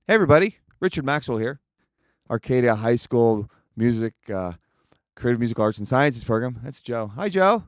Hey, everybody. Richard Maxwell here. Arcadia High School Music, Creative Musical Arts and Sciences program. That's Joe. Hi, Joe.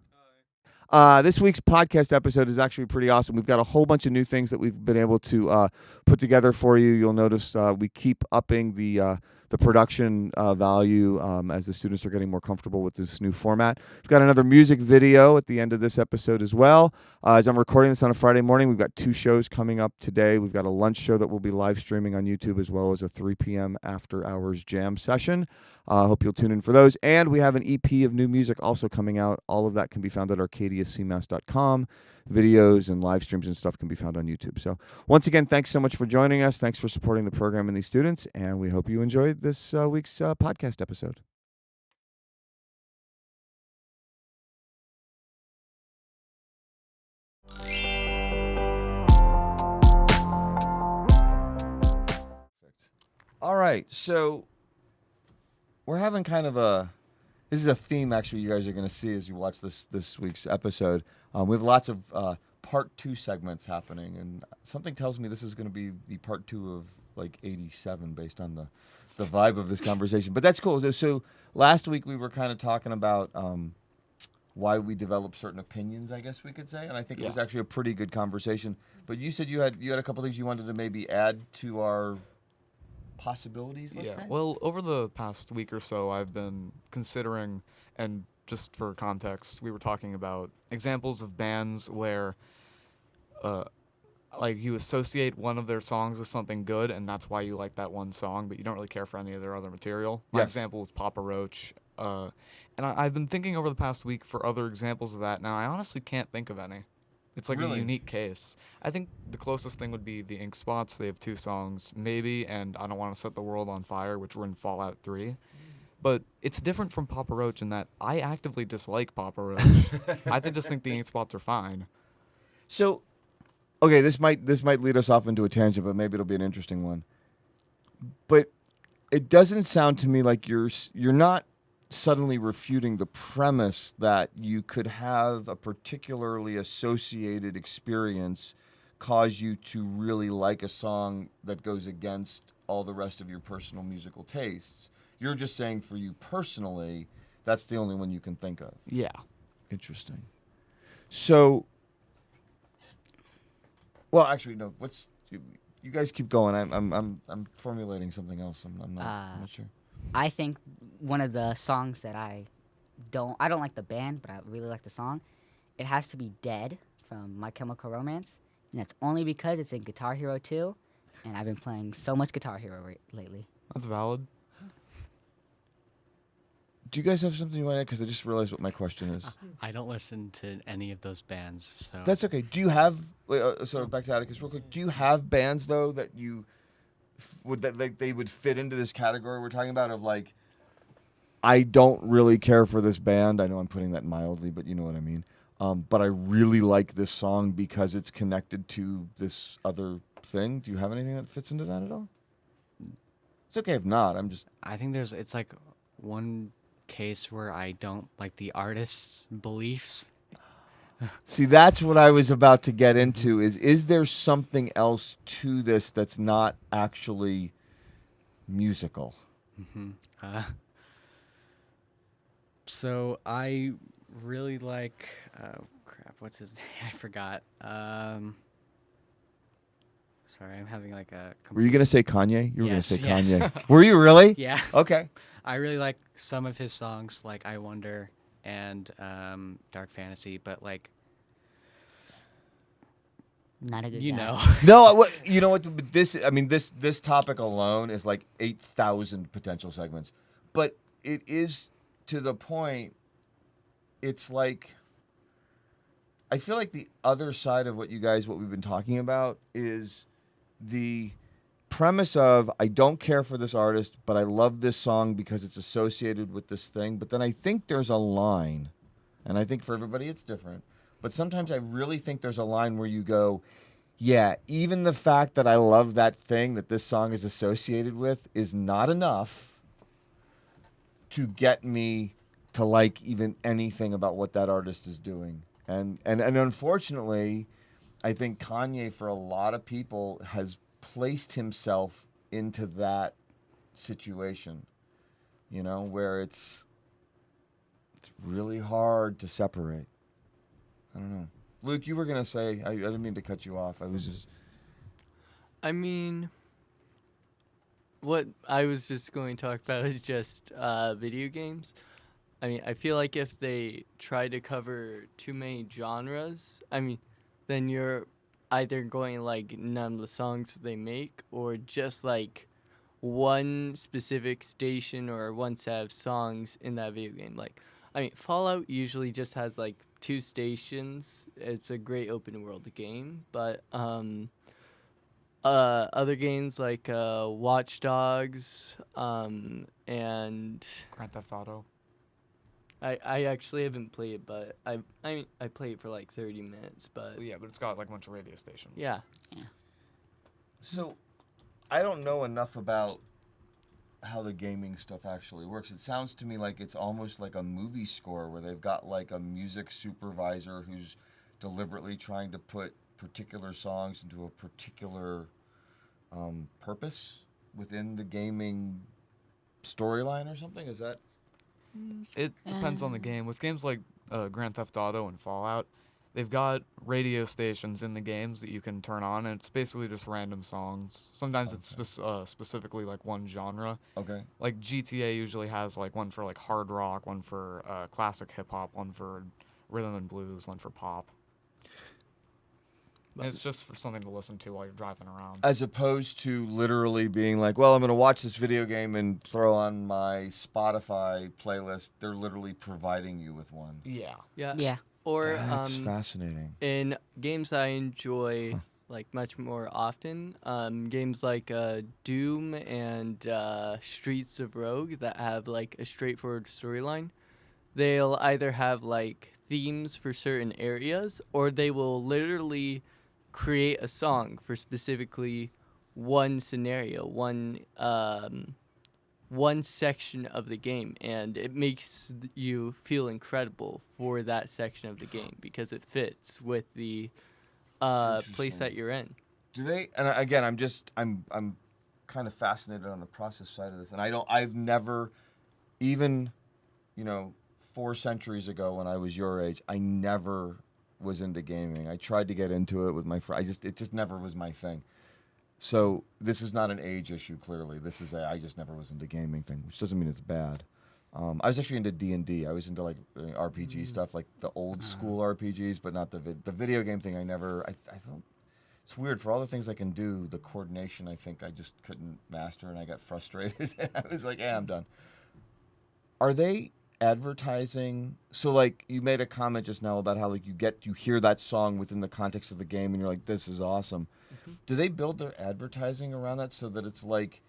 This week's podcast episode is actually pretty awesome. We've got a whole bunch of new things that we've been able to put together for you. You'll notice we keep upping the production value as the students are getting more comfortable with this new format. We've got another music video at the end of this episode as well. As I'm recording this on a Friday morning, we've got two shows coming up today. We've got a lunch show that will be live streaming on YouTube, as well as a 3 p.m. after hours jam session. Hope you'll tune in for those. And we have an EP of new music also coming out. All of that can be found at arcadiacmas.com. Videos and live streams and stuff can be found on YouTube. So once again, thanks so much for joining us. Thanks for supporting the program and these students. And we hope you enjoyed this week's podcast episode. All right. So we're having kind of this is a theme actually you guys are going to see as you watch this week's episode. We have lots of part 2 segments happening, and something tells me this is going to be the part 2 of like 87 based on the vibe of this conversation. But that's cool. So last week we were kind of talking about why we develop certain opinions, I guess we could say, and I think it was actually a pretty good conversation. But you said you had a couple things you wanted to maybe add to our possibilities, let's say? Well, over the past week or so, I've been considering, and just for context, we were talking about examples of bands where, like, you associate one of their songs with something good, and that's why you like that one song, but you don't really care for any of their other material. My example was Papa Roach. And I've been thinking over the past week for other examples of that. Now, I honestly can't think of any. It's like a unique case. I think the closest thing would be the Ink Spots. They have 2 songs, Maybe and I Don't Want to Set the World on Fire, which were in Fallout 3. But it's different from Papa Roach in that I actively dislike Papa Roach. I just think the Ink Spots are fine. So, okay, this might lead us off into a tangent, but maybe it'll be an interesting one. But it doesn't sound to me like you're not suddenly refuting the premise that you could have a particularly associated experience cause you to really like a song that goes against all the rest of your personal musical tastes. You're just saying for you personally, that's the only one you can think of. Yeah. Interesting. So, well, actually, no. You guys keep going. I'm formulating something else. I'm not sure. I think one of the songs that I don't like the band, but I really like the song. It has to be Dead from My Chemical Romance, and that's only because it's in Guitar Hero 2, and I've been playing so much Guitar Hero lately. That's valid. Do you guys have something you want to add? Because I just realized what my question is. I don't listen to any of those bands, so That's okay. Do you have? So back to Atticus real quick. Do you have bands though that you they would fit into this category we're talking about of like, I don't really care for this band. I know I'm putting that mildly, but you know what I mean. But I really like this song because it's connected to this other thing. Do you have anything that fits into that at all? It's okay if not. I think it's like one case where I don't like the artist's beliefs. See, that's what I was about to get into. Is there something else to this that's not actually musical? Mm-hmm. So I really like. What's his name? I forgot. Sorry, I'm having like a. Were you gonna say Kanye? You were Yes, gonna say yes. Kanye. Were you really? Yeah. Okay. I really like some of his songs, like I Wonder and Dark Fantasy, but like. Not a good You guy. know. No, you know what? But this topic alone is like 8,000 potential segments, but it is to the point. It's like, I feel like the other side of what we've been talking about is the premise of I don't care for this artist, but I love this song because it's associated with this thing. But then I think there's a line, and I think for everybody it's different. But sometimes I really think there's a line where you go, yeah, even the fact that I love that thing that this song is associated with is not enough to get me to like even anything about what that artist is doing. And unfortunately, I think Kanye, for a lot of people, has placed himself into that situation, where it's really hard to separate. I don't know. Luke, you were going to say, I didn't mean to cut you off. I was just... I mean, what I was just going to talk about is just video games. I mean, I feel like if they try to cover too many genres, then you're either going like none of the songs they make or just like one specific station or one set of songs in that video game. Like, Fallout usually just has like 2 stations. It's a great open world game, but other games like Watch Dogs and Grand Theft Auto. I actually haven't played it, but I played it for like 30 minutes, but Yeah, but it's got like a bunch of radio stations. yeah. So, I don't know enough about how the gaming stuff actually works. It sounds to me like it's almost like a movie score where they've got like a music supervisor who's deliberately trying to put particular songs into a particular purpose within the gaming storyline or something. Is that... It depends on the game. With games like Grand Theft Auto and Fallout, they've got radio stations in the games that you can turn on, and it's basically just random songs. Sometimes it's specifically like one genre. Okay. Like GTA usually has like one for like hard rock, one for classic hip hop, one for rhythm and blues, one for pop. And it's just for something to listen to while you're driving around. As opposed to literally being like, well, I'm going to watch this video game and throw on my Spotify playlist. They're literally providing you with one. Yeah. Yeah. Or That's fascinating. in games I enjoy like much more often, games like Doom and Streets of Rogue that have like a straightforward storyline, they'll either have like themes for certain areas, or they will literally create a song for specifically one scenario, one section of the game, and it makes you feel incredible for that section of the game because it fits with the place that you're in. Do they? And again, I'm kind of fascinated on the process side of this, and I've never, even, 4 centuries ago when I was your age, I never was into gaming. I tried to get into it with my friend. It just never was my thing. So this is not an age issue. Clearly, this is I just never was into gaming thing, which doesn't mean it's bad. I was actually into D&D. I was into like RPG stuff, like the old school RPGs, but not the video game thing. I thought it's weird. For all the things I can do, the coordination I think I just couldn't master, and I got frustrated. I was like, I'm done. Are they advertising? So like you made a comment just now about how like you hear that song within the context of the game, and you're like, this is awesome. Do they build their advertising around that so that it's like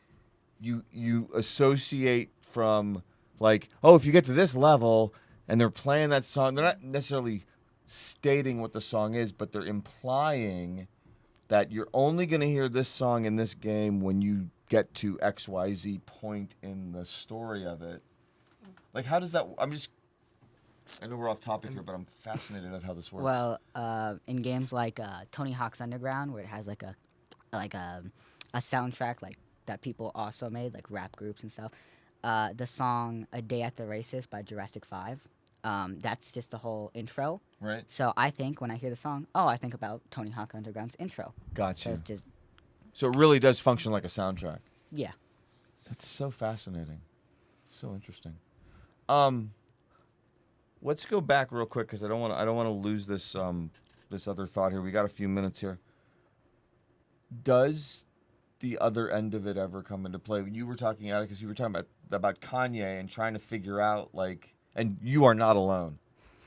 you associate from like, oh, if you get to this level and they're playing that song, they're not necessarily stating what the song is, but they're implying that you're only going to hear this song in this game when you get to XYZ point in the story of it. Like, how does that... I know we're off topic here, but I'm fascinated at how this works. Well, in games like Tony Hawk's Underground, where it has like a soundtrack like that people also made, like rap groups and stuff. The song "A Day at the Races" by Jurassic 5. That's just the whole intro. Right. So I think when I hear the song, I think about Tony Hawk Underground's intro. Gotcha. So So it really does function like a soundtrack. yeah. That's so fascinating. It's so interesting. Let's go back real quick because I don't want to lose this this other thought here. We got a few minutes here. Does the other end of it ever come into play? You were talking about it because you were talking about Kanye and trying to figure out like, and you are not alone.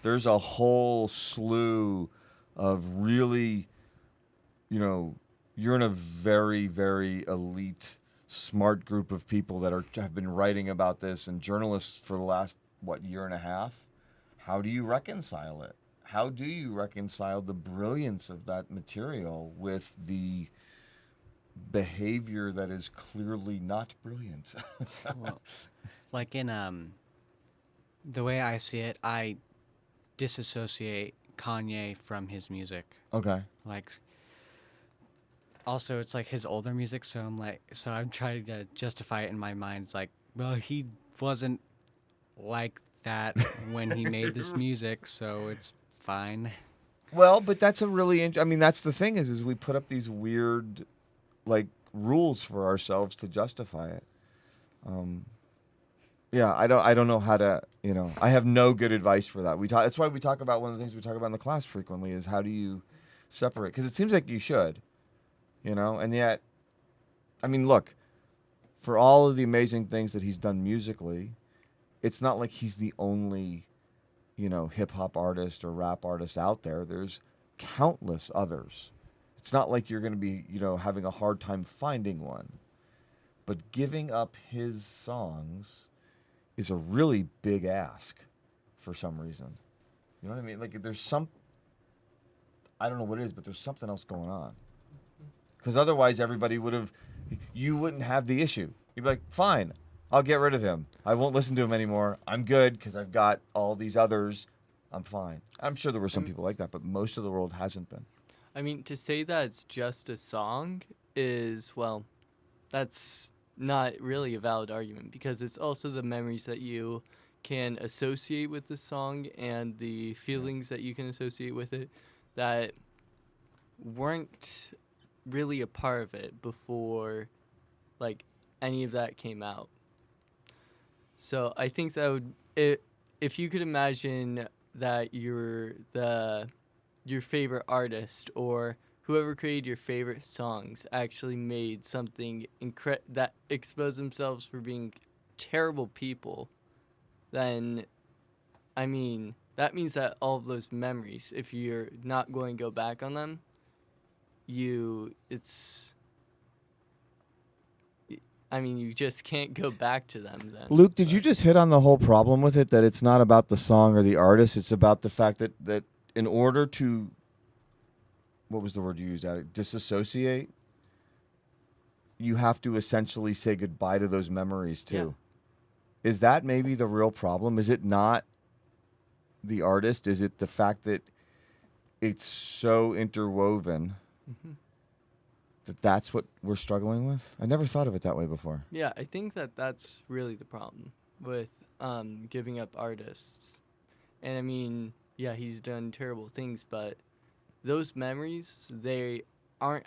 There's a whole slew of really, you're in a very, very elite, smart group of people that have been writing about this and journalists for the last, year and a half. How do you reconcile it? How do you reconcile the brilliance of that material with the behavior that is clearly not brilliant? Well, like in the way I see it, I disassociate Kanye from his music. Okay. Like also it's like his older music, so I'm trying to justify it in my mind. It's like, well, he wasn't like that when he made this music, so it's fine. Well, but that's a really I mean, that's the thing is we put up these weird like rules for ourselves to justify it. Yeah, I don't know how to, I have no good advice for that. That's why we talk about one of the things we talk about in the class frequently is how do you separate? Because it seems like you should, and yet, I mean, look, for all of the amazing things that he's done musically, it's not like he's the only, hip hop artist or rap artist out there. There's countless others. It's not like you're going to be, having a hard time finding one. But giving up his songs is a really big ask for some reason. You know what I mean? Like I don't know what it is, but there's something else going on. Because otherwise you wouldn't have the issue. You'd be like, fine, I'll get rid of him. I won't listen to him anymore. I'm good because I've got all these others. I'm fine. I'm sure there were some people like that, but most of the world hasn't been. I mean, to say that it's just a song is, well, that's not really a valid argument because it's also the memories that you can associate with the song and the feelings that you can associate with it that weren't really a part of it before, like, any of that came out. So I think that if you could imagine that your favorite artist or whoever created your favorite songs actually made something that exposed themselves for being terrible people, then, I mean, that means that all of those memories, if you're not going to go back on them, you just can't go back to them then. Luke, did you just hit on the whole problem with it, that it's not about the song or the artist, it's about the fact that in order to, what was the word you used, Alec? Disassociate, you have to essentially say goodbye to those memories too. Yeah. Is that maybe the real problem? Is it not the artist? Is it the fact that it's so interwoven that's what we're struggling with? I never thought of it that way before. Yeah, I think that's really the problem with giving up artists. And I mean, yeah, he's done terrible things, but those memories, they are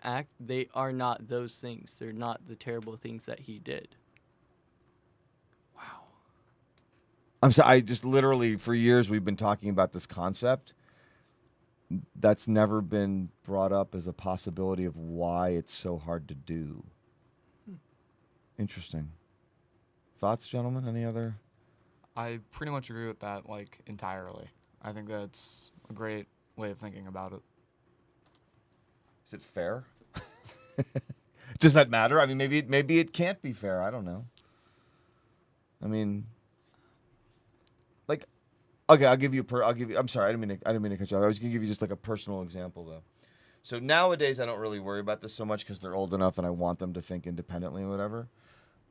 not those things. They're not the terrible things that he did. Wow. I'm sorry, I just literally, for years, we've been talking about this concept. That's never been brought up as a possibility of why it's so hard to do. Interesting. Thoughts, gentlemen? Any other? I pretty much agree with that, like, entirely. I think that's a great way of thinking about it. Is it fair? Does that matter? I mean, maybe it can't be fair. I don't know. I mean, like, okay, I'm sorry, I didn't mean to cut you off. I was gonna give you just like a personal example though. So nowadays, I don't really worry about this so much because they're old enough and I want them to think independently and whatever.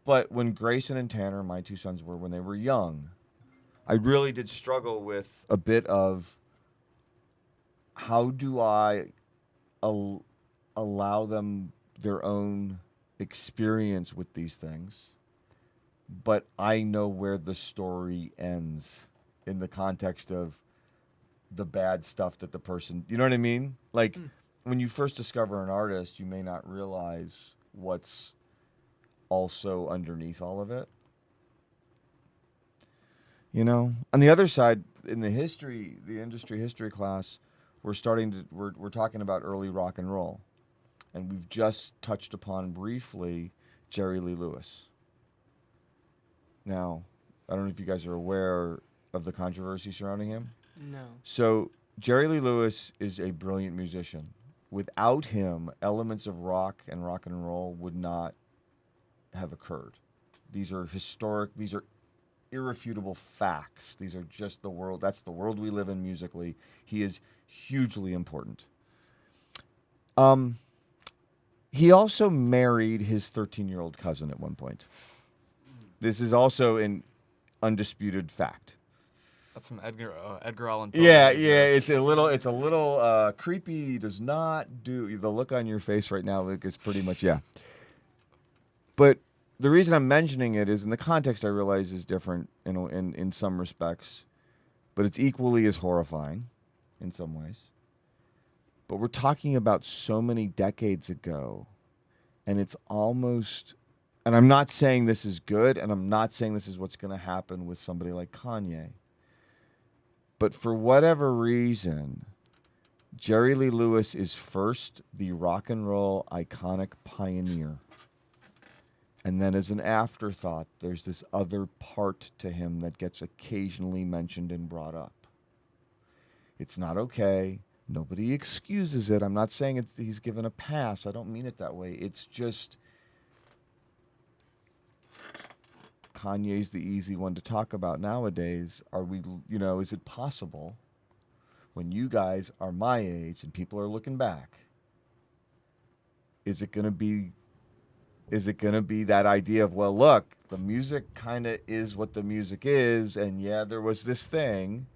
But when Grayson and Tanner, my two sons, when they were young, I really did struggle with a bit of how do I allow them their own experience with these things, but I know where the story ends in the context of the bad stuff that the person, you know what I mean? Like when you first discover an artist, you may not realize what's also underneath all of it. You know, on the other side, in the industry history class, we're talking about early rock and roll, and we've just touched upon briefly Jerry Lee Lewis. Now, I don't know if you guys are aware of the controversy surrounding him. No. So Jerry Lee Lewis is a brilliant musician. Without him, elements of rock and roll would not have occurred. These are historic. These are irrefutable facts. These are just the world. That's the world we live in musically. He is hugely important. He also married his 13-year-old cousin at one point. This is also an undisputed fact. That's some Edgar Allan Poe. Yeah, right there. it's a little creepy. Does not do the look on your face right now, Luke, is pretty much yeah. But the reason I'm mentioning it is in the context I realize is different in some respects, but it's equally as horrifying in some ways. But we're talking about so many decades ago, and it's almost, and I'm not saying this is good, and I'm not saying this is what's going to happen with somebody like Kanye. But for whatever reason, Jerry Lee Lewis is first the rock and roll iconic pioneer. And then as an afterthought, there's this other part to him that gets occasionally mentioned and brought up. It's not okay. Nobody excuses it. I'm not saying he's given a pass. I don't mean it that way. It's just Kanye's the easy one to talk about nowadays. Are we, is it possible when you guys are my age and people are looking back, is it going to be that idea of, well, look, the music kind of is what the music is, and yeah, there was this thing,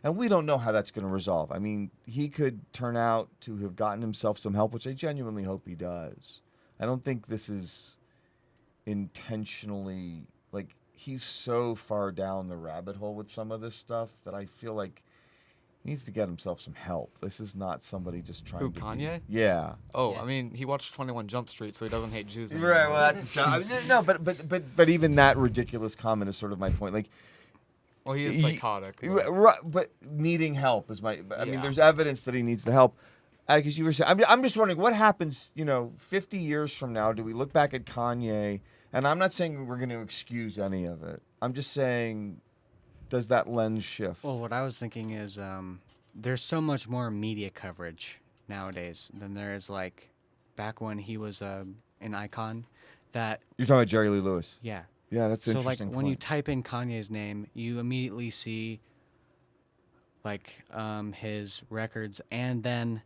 and we don't know how that's going to resolve. I mean, he could turn out to have gotten himself some help, which I genuinely hope he does. I don't think this is intentionally, like, he's so far down the rabbit hole with some of this stuff that I feel like he needs to get himself some help. This is not somebody just trying Who, to Kanye? Yeah. Oh, Yeah. I mean, he watched 21 Jump Street, so he doesn't hate Jews anymore. Right, well, that's no, but even that ridiculous comment is sort of my point. Like, Well, he is psychotic. But right, but needing help is my. I mean, Yeah. there's evidence that he needs the help. Because you were saying, I'm just wondering what happens. 50 years from now, do we look back at Kanye? And I'm not saying we're going to excuse any of it. I'm just saying, does that lens shift? Well, what I was thinking is there's so much more media coverage nowadays than there is like back when he was an icon. That You're talking about Jerry Lee Lewis. yeah. Yeah, that's an So like interesting when you point. type in Kanye's name, you immediately see like his records and then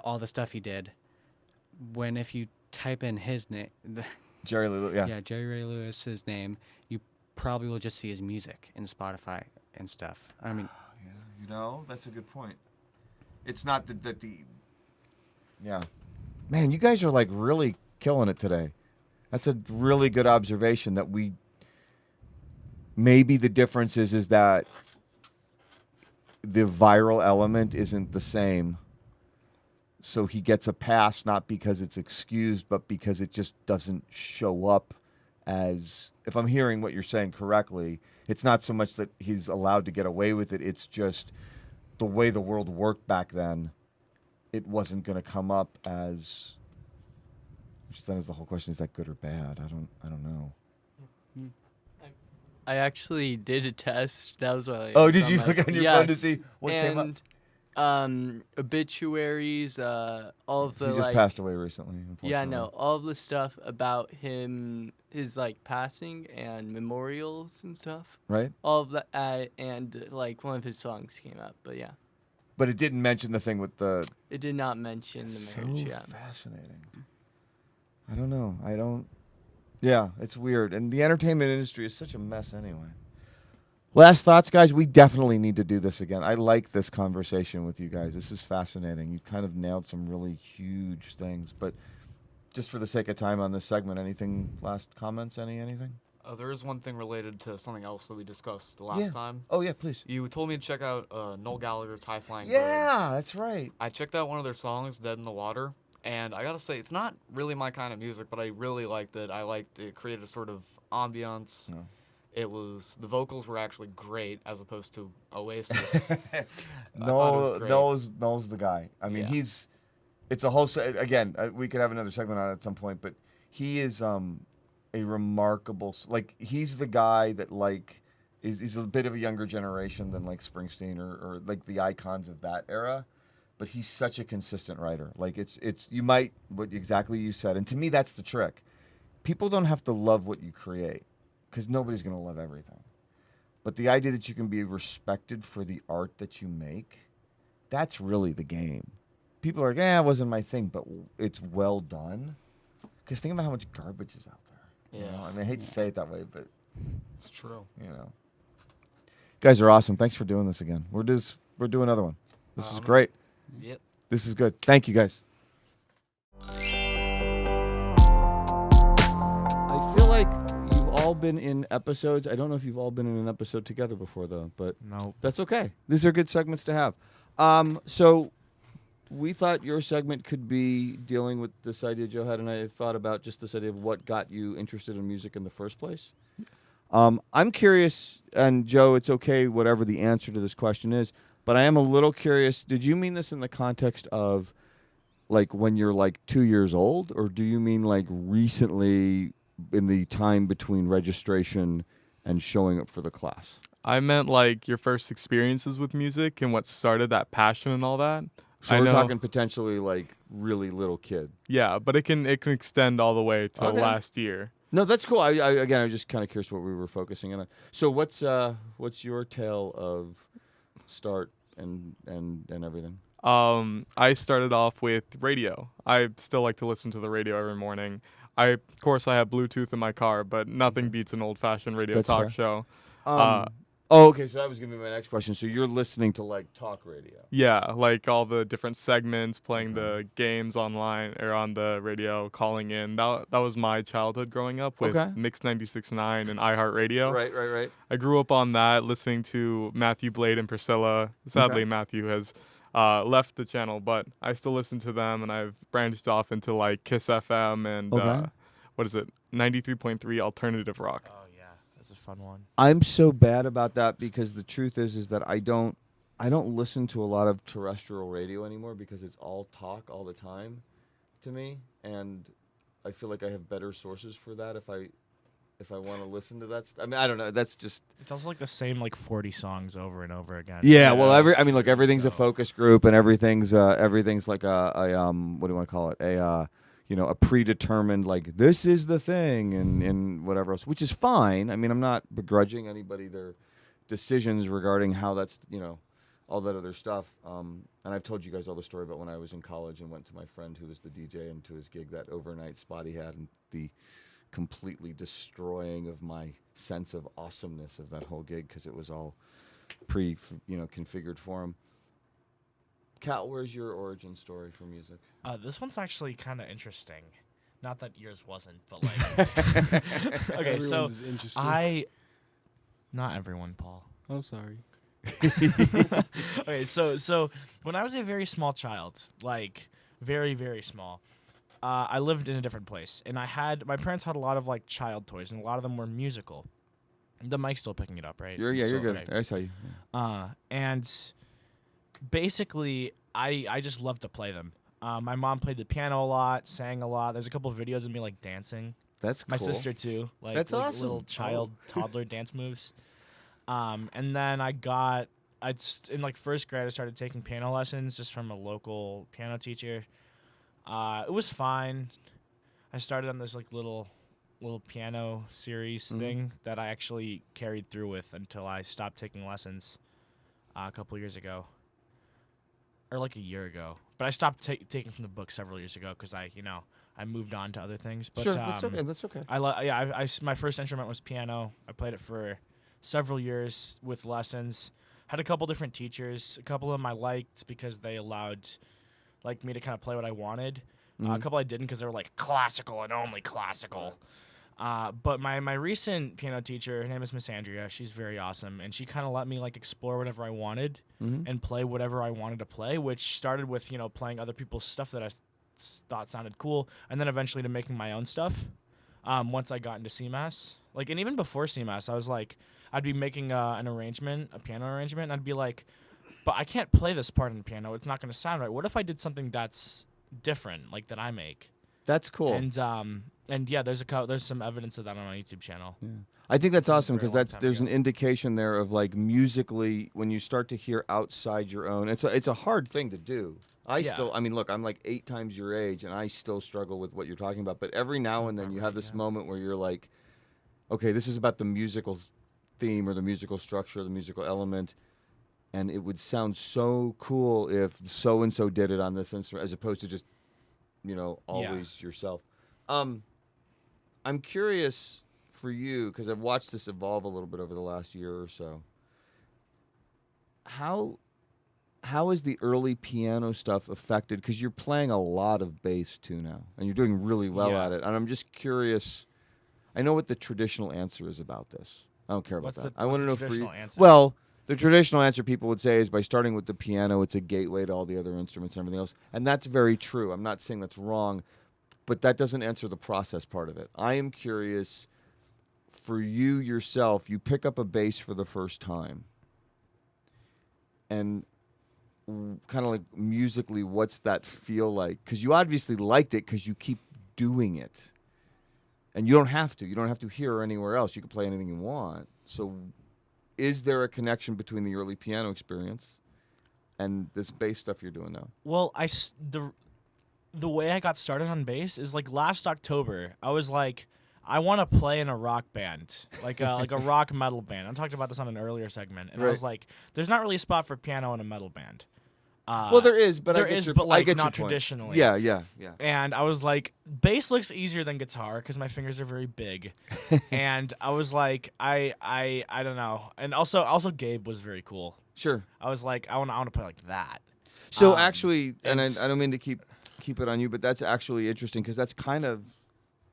all the stuff he did. When if you type in his name, Jerry Lee Lewis, yeah. yeah, Jerry Ray Lewis's name, you probably will just see his music in Spotify and stuff. I mean, That's a good point. It's not that the yeah. Man, you guys are like really killing it today. That's a really good observation that maybe the difference is that the viral element isn't the same. So he gets a pass not because it's excused, but because it just doesn't show up as, if I'm hearing what you're saying correctly, it's not so much that he's allowed to get away with it, it's just the way the world worked back then, it wasn't going to come up as, which then is the whole question, is that good or bad? I don't know. I actually did a test. That was what. Oh, did you look on your phone to see what came up? Obituaries, all of the He just passed away recently, unfortunately. Yeah, no, all of the stuff about him, his like passing and memorials and stuff. Right? All of that, and like one of his songs came up, but yeah, But it didn't mention the thing with the... it did not mention the marriage. Yeah, fascinating. I don't know. Yeah, it's weird. And the entertainment industry is such a mess anyway. Last thoughts, guys. We definitely need to do this again. I like this conversation with you guys. This is fascinating. You kind of nailed some really huge things. But just for the sake of time on this segment, anything, last comments, anything? there is one thing related to something else that we discussed the last time. Oh, yeah, please. You told me to check out Noel Gallagher's High Flying Yeah, Birds. that's right. I checked out one of their songs, Dead in the Water, and I gotta say, it's not really my kind of music, but I really liked it. It created a sort of ambiance. No. The vocals were actually great as opposed to Oasis. I thought it was great. Noel's the guy. I mean, Yeah. it's a whole, again, we could have another segment on it at some point, but he is a remarkable, he's the guy that he's a bit of a younger generation than like Springsteen or like the icons of that era, but he's such a consistent writer. Like it's what exactly you said. And to me, that's the trick. People don't have to love what you create, because nobody's going to love everything. But the idea that you can be respected for the art that you make, that's really the game. People are like, it wasn't my thing, but it's well done. Because think about how much garbage is out there. Yeah. I mean, I hate to say it that way, but, It's true. guys are awesome. Thanks for doing this again. We're doing another one. This is great. Yep. This is good. Thank you, guys. I feel like you've all been in episodes. I don't know if you've all been in an episode together before, though, but No. that's okay. These are good segments to have. So we thought your segment could be dealing with this idea Joe had, and I thought about just this idea of what got you interested in music in the first place. I'm curious, and Joe, it's okay whatever the answer to this question is, but I am a little curious. Did you mean this in the context of like when you're like 2 years old, or do you mean like recently in the time between registration and showing up for the class? I meant like your first experiences with music and what started that passion and all that. So I we're know. talking potentially like really little kid. Yeah, but it can extend all the way to Okay. last year. No, that's cool. I was just kind of curious what we were focusing in on. So what's your tale of start and everything? I started off with radio. I still like to listen to the radio every morning. Of course, I have Bluetooth in my car, but nothing beats an old-fashioned radio That's talk fair. show. Okay, so that was gonna be my next question. So you're listening to like talk radio. Yeah, like all the different segments, playing the games online or on the radio, calling in. That was my childhood growing up with Okay. Mix 96.9 and iHeartRadio. Right. I grew up on that, listening to Matthew Blade and Priscilla. Sadly, Matthew has left the channel, but I still listen to them, and I've branched off into like Kiss FM and what is it, 93.3 alternative rock. Oh yeah, that's a fun one. I'm so bad about that because the truth is that I don't listen to a lot of terrestrial radio anymore because it's all talk all the time to me, and I feel like I have better sources for that if I want to listen to that. I mean, I don't know. That's just It's also like the same like 40 songs over and over again. yeah. Well, look, everything's a So- focus group, and everything's like a what do you want to call it? A predetermined like this is the thing and whatever else, which is fine. I mean, I'm not begrudging anybody their decisions regarding how that's all that other stuff. And I've told you guys all the story about when I was in college and went to my friend who was the DJ and to his gig, that overnight spot he had, and the completely destroying of my sense of awesomeness of that whole gig because it was all configured for him. Cal, where's your origin story for music? This one's actually kind of interesting. Not that yours wasn't, but like. Okay, so Everyone's is interesting. not everyone, Paul. I'm sorry. Okay, so when I was a very small child, like very very small, I lived in a different place, and my parents had a lot of like child toys, and a lot of them were musical. The mic's still picking it up, right? You're Still, good. okay. I saw you. And basically, I just love to play them. My mom played the piano a lot, sang a lot. There's a couple of videos of me like dancing. That's My cool. sister too, like, That's like awesome. little child toddler dance moves. And then in like first grade, I started taking piano lessons just from a local piano teacher. It was fine. I started on this like little piano series thing that I actually carried through with until I stopped taking lessons a couple years ago, or like a year ago. But I stopped taking from the book several years ago because I moved on to other things. But Sure, that's okay. That's okay. My first instrument was piano. I played it for several years with lessons. Had a couple different teachers. A couple of them I liked because they allowed like me to kind of play what I wanted. A couple I didn't because they were like classical and only classical. But my recent piano teacher, her name is Miss Andrea. She's very awesome, and she kind of let me like explore whatever I wanted and play whatever I wanted to play, which started with playing other people's stuff that I thought sounded cool, and then eventually to making my own stuff. Once I got into CMAS, like, and even before CMAS, I was like, I'd be making a piano arrangement, and I'd be like, but I can't play this part in the piano. It's not going to sound right. What if I did something that's different, like that I make? That's cool. And yeah, there's some evidence of that on my YouTube channel. Yeah. I think that's awesome very because long time there's ago. an indication there of like musically when you start to hear outside your own. It's a hard thing to do. Look, I'm like 8 times your age and I still struggle with what you're talking about. But every now and then you have this moment where you're like, okay, this is about the musical theme or the musical structure, or the musical element, and it would sound so cool if so and so did it on this instrument as opposed to just always yourself. I'm curious for you because I've watched this evolve a little bit over the last year or so. how is the early piano stuff affected? Because you're playing a lot of bass too now, and you're doing really well Yeah. at it. And I'm just curious. I know what the traditional answer is about this. I don't care about What's that. the- I want what's to the know for you. traditional answer? Well, the traditional answer people would say is by starting with the piano, it's a gateway to all the other instruments and everything else, and that's very true. I'm not saying that's wrong, but that doesn't answer the process part of it. I am curious. For you yourself, you pick up a bass for the first time, and kind of like musically, what's that feel like? Because you obviously liked it because you keep doing it, and you don't have to. You don't have to here or anywhere else. You can play anything you want. So, is there a connection between the early piano experience and this bass stuff you're doing now? Well, the way I got started on bass is like last October. I was like, I want to play in a rock band, like a rock metal band. I talked about this on an earlier segment, and I was like, there's not really a spot for piano in a metal band. Well, there is, but there I get is, your, but I like get your not point. traditionally. Yeah. And I was like, bass looks easier than guitar because my fingers are very big. And I was like, I don't know. And also Gabe was very cool. Sure. I was like, I want to play like that. So actually, and I it's- don't mean to keep it on you, but that's actually interesting because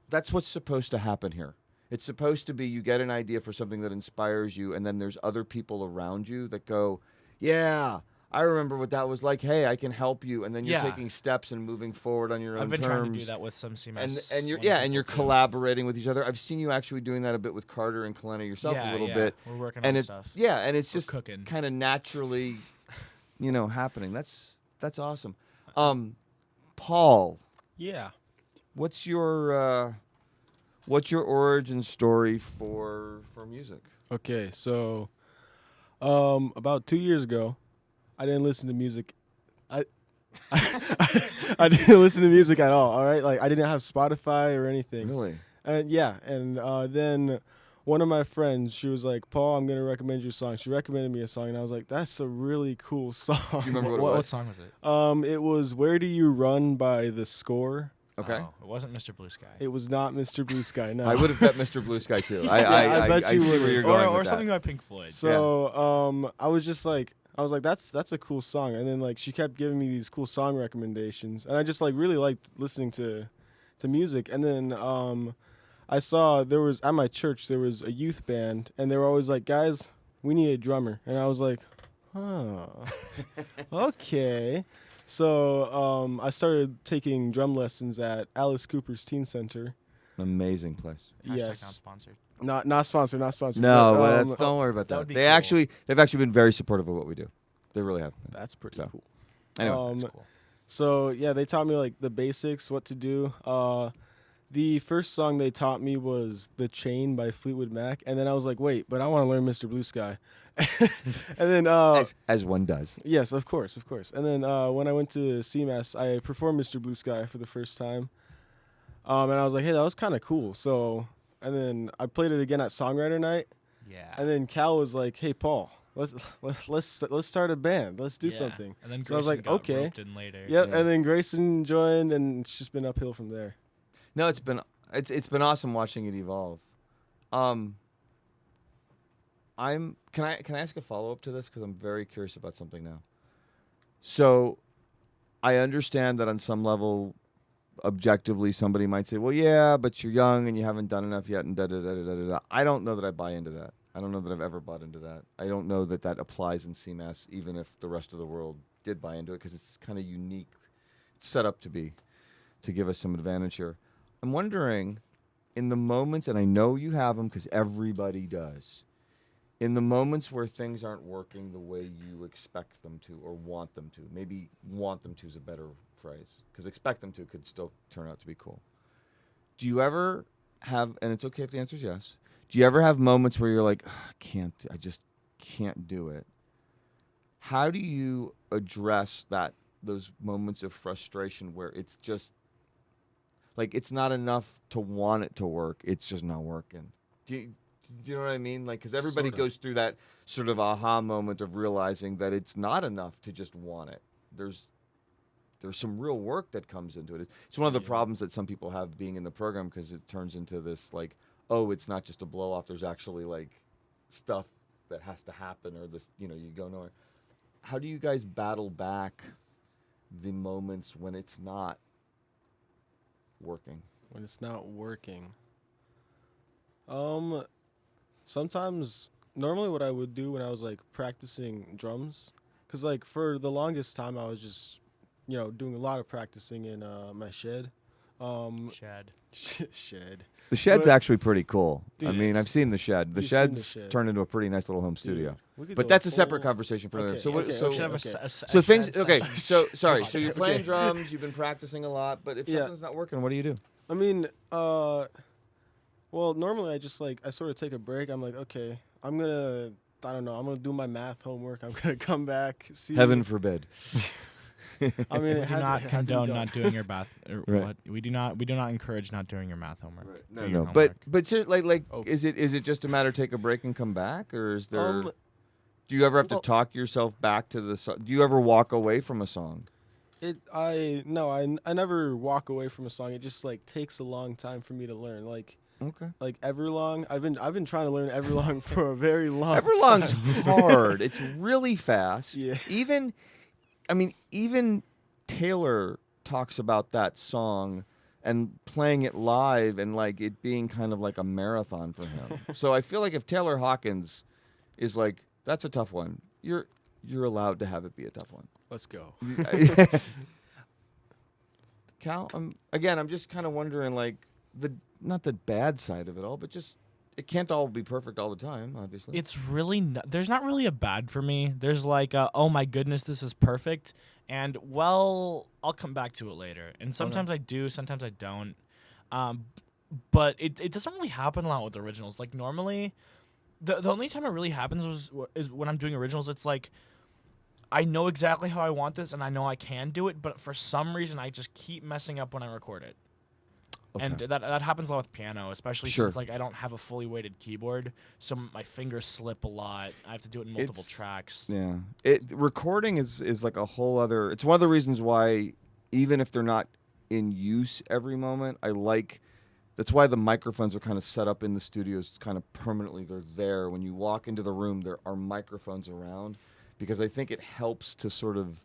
that's what's supposed to happen here. It's supposed to be you get an idea for something that inspires you, and then there's other people around you that go, yeah, I remember what that was like. Hey, I can help you, and then you're Yeah. taking steps and moving forward on your own I've been terms. trying to do that with some CMAS. And you're wonderful and you're too. collaborating with each other. I've seen you actually doing that a bit with Carter and Kalena yourself a little bit. We're working And on it, stuff. yeah, and it's We're just cooking. kind of naturally, happening. That's awesome. Paul, Yeah. what's your origin story for music? Okay, so about 2 years ago, I didn't listen to music. I didn't listen to music at all. All right, like I didn't have Spotify or anything. Really? And then one of my friends, she was like, "Paul, I'm gonna recommend you a song." She recommended me a song, and I was like, "That's a really cool song." Do you remember what it was? What song was it? It was "Where Do You Run" by The Score. Okay. Oh, it wasn't Mr. Blue Sky. It was not Mr. Blue Sky. No, I would have bet Mr. Blue Sky too. I bet you see where would've. you're going or with something that. by Pink Floyd. So I was like, that's a cool song. And then like she kept giving me these cool song recommendations, and I just like really liked listening to music. And then I saw at my church there was a youth band, and they were always like, "Guys, we need a drummer." And I was like, okay. So I started taking drum lessons at Alice Cooper's Teen Center. An amazing place. Hashtag Yes. not sponsored. Not sponsored. No, but, but don't worry about that that. would be They've actually been very supportive of what we do. They really have. that's pretty So. cool. Anyway, That's cool. So yeah, they taught me like the basics, what to do. The first song they taught me was "The Chain" by Fleetwood Mac, and then I was like, wait, but I want to learn Mr. Blue Sky. And then as one does. yes, of course. And then when I went to CMAS, I performed Mr. Blue Sky for the first time, and I was like, hey, that was kind of cool. So and then I played it again at Songwriter Night, Yeah. and then Cal was like, hey, Paul. Let's start a band. Let's do Yeah. something. And then So I was Grayson like, got okay. roped in later. Yep, Yeah. and then Grayson joined, and it's just been uphill from there. No, it's been awesome watching it evolve. Can I ask a follow up to this because I'm very curious about something now. So, I understand that on some level, objectively, somebody might say, "Well, yeah, but you're young and you haven't done enough yet," and da da da da da da. I don't know that I buy into that. I don't know that I've ever bought into that. I don't know that that applies in CMAS, even if the rest of the world did buy into it, because it's kind of unique. It's set up to give us some advantage here. I'm wondering, in the moments, and I know you have them because everybody does, in the moments where things aren't working the way you expect them to or want them to, maybe want them to is a better phrase, because expect them to could still turn out to be cool. Do you ever have, and it's okay if the answer is yes, do you ever have moments where you're like, I just can't do it? How do you address those moments of frustration where it's just, like, it's not enough to want it to work, it's just not working? Do you know what I mean? Like, because everybody Sorta. goes through that sort of aha moment of realizing that it's not enough to just want it. There's some real work that comes into it. It's one of the problems that some people have being in the program, because it turns into this, like, oh, it's not just a blow off. There's actually, like, stuff that has to happen, or this, you go nowhere. how do you guys battle back the moments when it's not working? When it's not working. Sometimes, normally what I would do when I was like practicing drums, because like for the longest time I was just, doing a lot of practicing in my shed. Shed. Shed. The shed's But- actually pretty cool. I Dude, mean, I've seen the shed. The You've seen the shed's shed. turned into a pretty nice little home Dude, studio. we could But do that's a separate full- conversation for another. Okay, So what? okay, So We should have okay. a things. shed Okay. session. So you're playing Okay. drums. You've been practicing a lot. But if Yeah. something's not working, what do you do? I mean, well, normally I just I sort of take a break. I'm like, okay, I don't know, I'm gonna do my math homework. I'm gonna come back, see. Heaven forbid. I mean, We it do had not to be condone done. not doing your math. Right. What? We do not encourage not doing your math homework. No, Do your no. But homework. ser- like, Oh. is it just a matter of take a break and come back, or is there? Um, Do you ever have to well- talk yourself back to the song? Do you ever walk away from a song? I never walk away from a song. It just takes a long time for me to learn. Okay. Like Everlong, I've been trying to learn Everlong for a very long Everlong's time. hard. It's really fast. Yeah. Even Taylor talks about that song and playing it live and it being kind of like a marathon for him. So I feel like if Taylor Hawkins is that's a tough one, you're allowed to have it be a tough one. Let's go. Cal, I'm just kind of wondering not the bad side of it all, but just it can't all be perfect all the time, obviously. It's really there's not really a bad for me. There's oh my goodness, this is perfect, and well, I'll come back to it later. And sometimes I do, sometimes I don't. But it doesn't really happen a lot with originals. Like normally, the only time it really happens is when I'm doing originals. It's I know exactly how I want this, and I know I can do it, but for some reason I just keep messing up when I record it. And Okay. that happens a lot with piano, especially Sure. since I don't have a fully weighted keyboard, so my fingers slip a lot. I have to do it in multiple It's- tracks. Yeah. Recording is like a whole other. It's one of the reasons why, even if they're not in use every moment, that's why the microphones are kind of set up in the studios kind of permanently. They're there. When you walk into the room, there are microphones around because I think it helps to sort of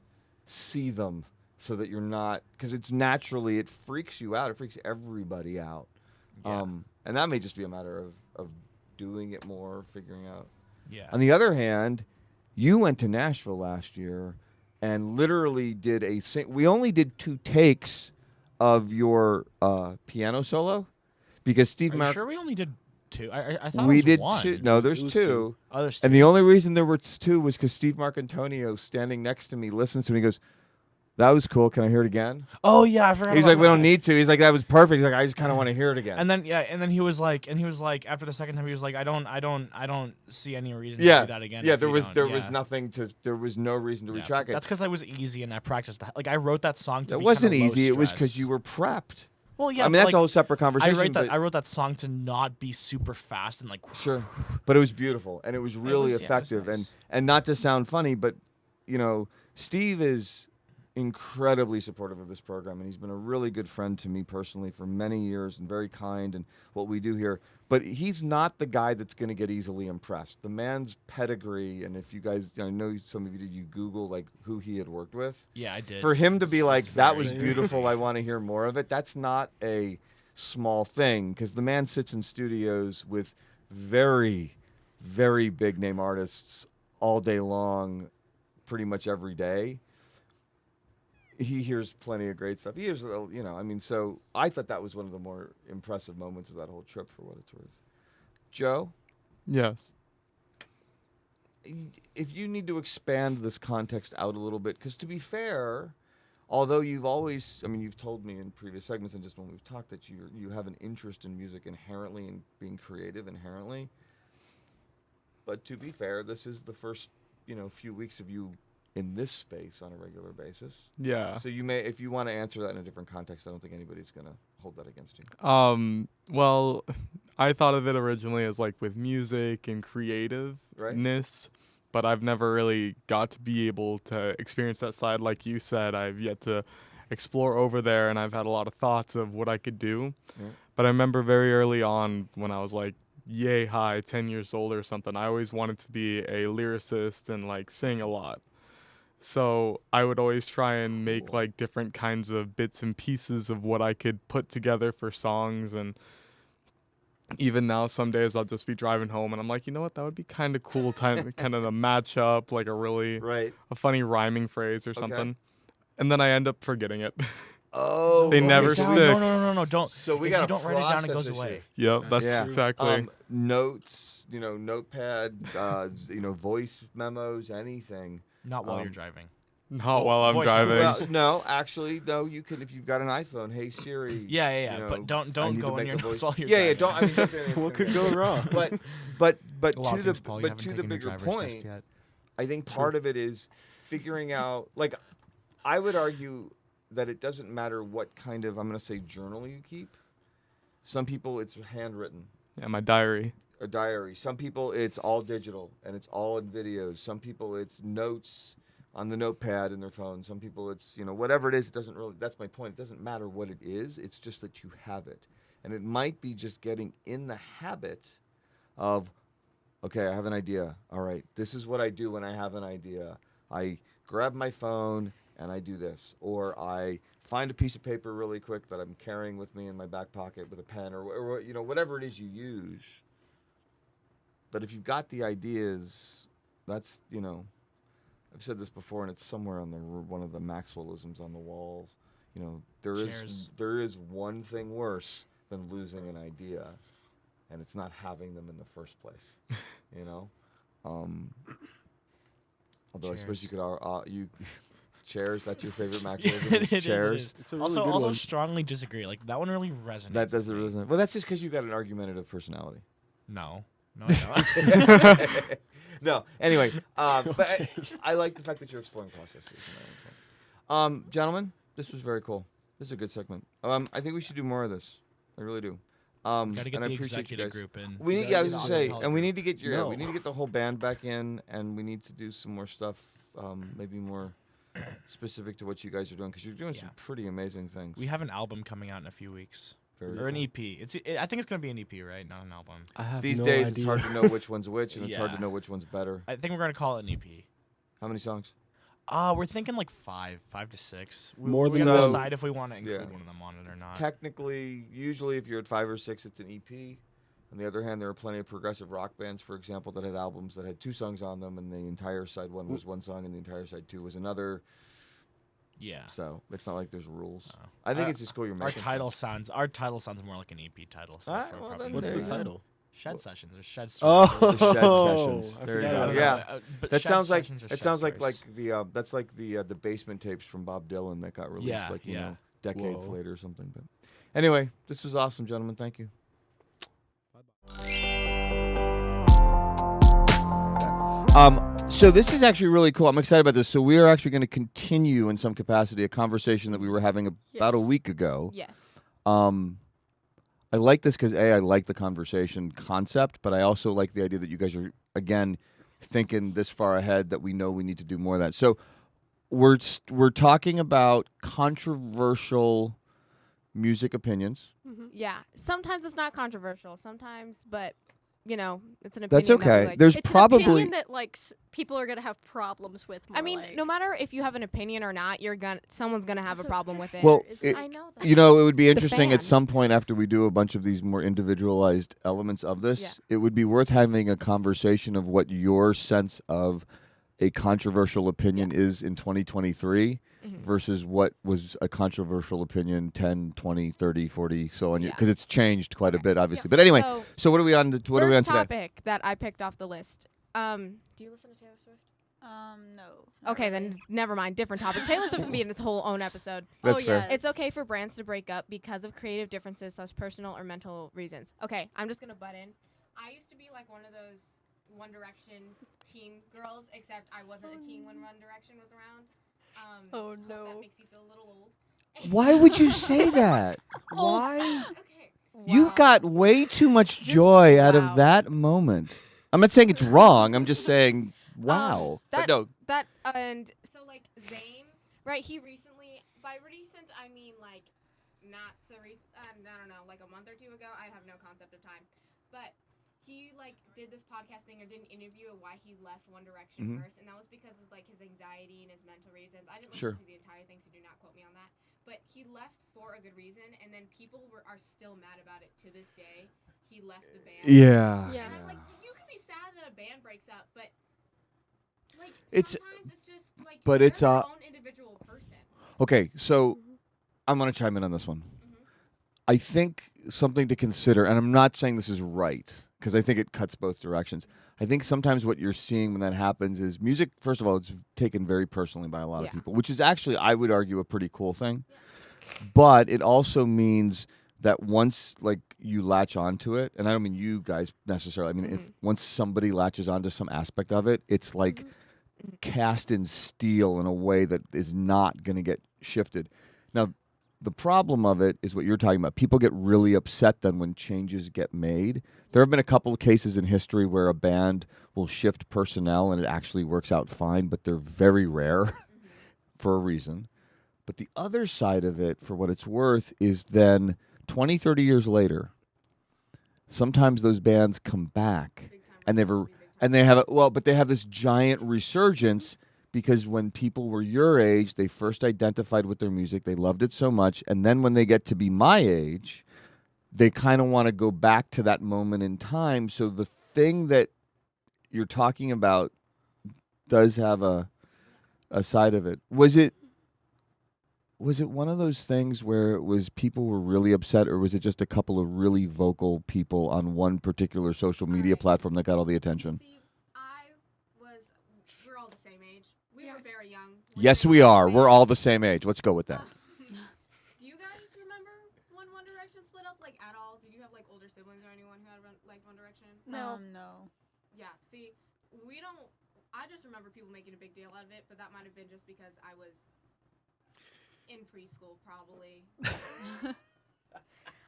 see them so that you're not, because it freaks you out. It freaks everybody out. Yeah. And that may just be a matter of doing it more, figuring out. Yeah. On the other hand, you went to Nashville last year and literally did we only did 2 takes of your piano solo because Steve Are you Mark. sure we only did 2? I thought We it was did 1. 2. No, there's It was 2. 2. Oh, there's And 2. the only reason there were 2 was because Steve Marcantonio, standing next to me, listens to me. He goes, "That was cool. Can I hear it again?" Oh yeah, I forgot. He's about like, "We don't that. need to." He's like, "That was perfect." He's like, "I just kind of want to hear it again." And then he was like, after the second time, he was like, I don't see any reason yeah, to do that again. yeah, if there you was don't." there Yeah. was no reason to Yeah, retrack it. That's because I was easy and I practiced that. I wrote that song to That be wasn't kinda low easy. It was stress. because you were prepped. Well, yeah. I mean, but, that's a whole separate conversation. I but wrote that song to not be super fast and sure, but it was beautiful and it was really was- yeah, it was effective. nice. And not to sound funny, but Steve is incredibly supportive of this program, and he's been a really good friend to me personally for many years and very kind in what we do here. But he's not the guy that's going to get easily impressed. The man's pedigree, and if you guys, I know some of you did, you Google who he had worked with. Yeah, I did. For him to be like, "That was insane. beautiful, I want to hear more of it," that's not a small thing, because the man sits in studios with very, very big name artists all day long, pretty much every day. He hears plenty of great stuff. He hears, so I thought that was one of the more impressive moments of that whole trip, for what it's worth. Joe, Yes. if you need to expand this context out a little bit, because to be fair, although you've told me in previous segments and just when we've talked that you have an interest in music inherently and being creative inherently. But to be fair, this is the first, few weeks of you in this space on a regular basis. Yeah. So you may, if you want to answer that in a different context, I don't think anybody's going to hold that against you. Well, I thought of it originally as with music and creativeness, but I've never really got to be able to experience that side. Like you said, I've yet to explore over there, and I've had a lot of thoughts of what I could do. Yeah. But I remember very early on when I was yay high, 10 years old or something, I always wanted to be a lyricist and sing a lot. So I would always try and make like different kinds of bits and pieces of what I could put together for songs. And even now, some days I'll just be driving home and I'm like, you know what, that would be kind of cool, kind of a match up, like a funny rhyming phrase or something. And then I end up forgetting it. Oh, They never so stick. No, don't. So we if got you don't write it down, it goes away. Yep, that's exactly. Notes, notepad, voice memos, anything. Not while you're driving. Not while I'm voice driving. Well, no, actually, no. You can if you've got an iPhone. Hey Siri. Yeah. But don't go in your notes while you're Yeah. driving. Don't. I mean, don't do anything What that's could gonna go wrong? But A lot to of the things, Paul, you but haven't to the taken your bigger driver's test point, yet. I think part of it is figuring out. Like, I would argue that it doesn't matter what kind of, I'm going to say, journal you keep. Some people it's handwritten. Yeah, my diary. A diary. Some people it's all digital and it's all in videos. Some people it's notes on the notepad in their phone. Some people it's, whatever it is, it doesn't really, that's my point. It doesn't matter what it is. It's just that you have it. And it might be just getting in the habit of, okay, I have an idea. All right, this is what I do when I have an idea. I grab my phone and I do this. Or I find a piece of paper really quick that I'm carrying with me in my back pocket with a pen or whatever it is you use. But if you've got the ideas, that's, I've said this before, and it's somewhere on one of the Maxwellisms on the walls. There is one thing worse than losing an idea, and it's not having them in the first place. Although I suppose you could chairs. That's your favorite Maxwellism. It chairs. is. It's a really Also, good one. strongly disagree. Like that one really resonates. That doesn't with me. resonate. Well, that's just because you've got an argumentative personality. No, I don't. No. Anyway, but I like the fact that you're exploring processes. Gentlemen, this was very cool. This is a good segment. I think we should do more of this. I really do. Got to get and I the appreciate you executive guys. group in. We need, Yeah, I was the gonna say, acapella and we group. need to get No. we need to get the whole band back in, and we need to do some more stuff, maybe more specific to what you guys are doing, because you're doing some pretty amazing things. We have an album coming out in a few weeks, Very or an cool. EP. I think it's gonna be an EP, right? Not an album. I have These no days, idea. it's hard to know which one's which, and it's hard to Yeah. know which one's better. I think we're gonna call it an EP. How many songs? We're thinking like 5 to 6. More we than gotta that. decide if we want to include Yeah. one of them on it or not. Technically, usually if you're at 5 or 6, it's an EP. On the other hand, there are plenty of progressive rock bands, for example, that had albums that had 2 songs on them, and the entire side 1 was 1 song, and the entire side 2 was another. Yeah. So it's not like there's rules. No. I think it's just cool you're Our making. title sounds more like an EP title. So that's Alright, what well, probably then What's there the you go. title? Shed Sessions or Shed Oh, Stories. The Shed Sessions. I There you forgot go. about Yeah. that. But That Shed sounds like Sessions or it Shed sounds like Stories. that's like the basement tapes from Bob Dylan that got released Yeah, like you yeah. know decades Whoa. later or something. But anyway, this was awesome, gentlemen. Thank you. So this is actually really cool. I'm excited about this. So we are actually going to continue in some capacity a conversation that we were having about a Yes. week ago. Yes. I like this because I like the conversation concept, but I also like the idea that you guys are again thinking this far ahead that we know we need to do more of that. So we're talking about controversial music opinions. Yeah. Sometimes it's not controversial. Sometimes, but it's an opinion. That's that okay. we like. There's It's an probably opinion that people are gonna have problems with. I more mean, like. no matter if you have an opinion or not, someone's gonna have a So problem with it. Well, Is- it- I know that. it would be interesting at fan. some point after we do a bunch of these more individualized elements of this, Yeah. it would be worth having a conversation of what your sense of a controversial opinion is in 2023 Mhm. versus what was a controversial opinion 10, 20, 30, 40, so on. Yeah. Because it's changed quite a Okay. bit, obviously. Yeah. But anyway, So, so what are we on? What are we on first today? topic that I picked off the list. Do you listen to Taylor Swift? No. Okay, then never mind. Different topic. Taylor Swift can be in its whole own episode. That's fair. It's okay for brands to break up because of creative differences, such personal or mental reasons. Okay, I'm just gonna butt in. I used to be like one of those One Direction teen girls, except I wasn't a teen when One Direction was around. Oh, hope no. That makes you feel a little old. Why would you say that? Oh. Why? Okay. You Wow. got way too much Just joy out wow. of that moment. I'm not saying it's wrong. I'm just saying, wow. But that- no, That and so like Zayn, right? He recently, by recent I mean like not so recent. I don't know, like a month or two ago. I have no concept of time, but he like did this podcast thing or did an interview of why he left One Direction first, and that was because of like his anxiety and his mental reasons. I didn't listen to the entire thing, so do not quote me on that. But he left for a good reason, and then people are still mad about it to this day. He left the band. Yeah. And I'm like, you can be sad that a band breaks up, but like It's- sometimes it's just like but they're it's, their own individual person. Okay, so I'm going to chime in on this one. I think something to consider, and I'm not saying this is right, because I think it cuts both directions. I think sometimes what you're seeing when that happens is music, first of all, it's taken very personally by a lot of people, which is actually, I would argue, a pretty cool thing. But it also means that once like you latch onto it, and I don't mean you guys necessarily, I mean if once somebody latches onto some aspect of it, it's like cast in steel in a way that is not going to get shifted. Now, the problem of it is what you're talking about. People get really upset then when changes get made. There have been a couple of cases in history where a band will shift personnel and it actually works out fine, but they're very rare for a reason. But the other side of it, for what it's worth, is then 20, 30 years later, sometimes those bands come back and they have this giant resurgence because when people were your age, they first identified with their music, they loved it so much, and then when they get to be my age, they kind of want to go back to that moment in time. So the thing that you're talking about does have a side of it. Was it one of those things where it was people were really upset, or was it just a couple of really vocal people on one particular social media platform that got all the attention? See, we're all the same age. We were very young. Yes, we are. We're all the same age. Let's go with that. Do you guys remember when One Direction split up, like, at all? Did you have, like, older siblings or anyone who had, like, One Direction? No. Yeah, see, I just remember people making a big deal out of it, but that might have been just because I was in preschool, probably.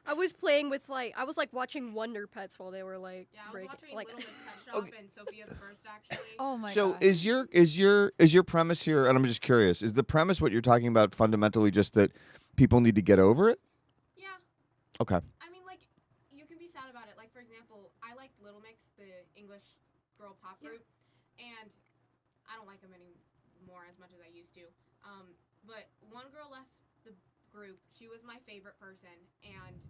I was playing with I was watching Wonder Pets while they were Yeah, I was breaking. watching Little Miss Pet Shop and Sophia the First, actually. Oh my So god. is your premise here, and I'm just curious, is the premise what you're talking about fundamentally just that people need to get over it? Yeah. Okay. I mean, like, you can be sad about it. Like, for example, I liked Little Mix, the English girl pop group, and I don't like them anymore as much as I used to. But one girl left the group. She was my favorite person, and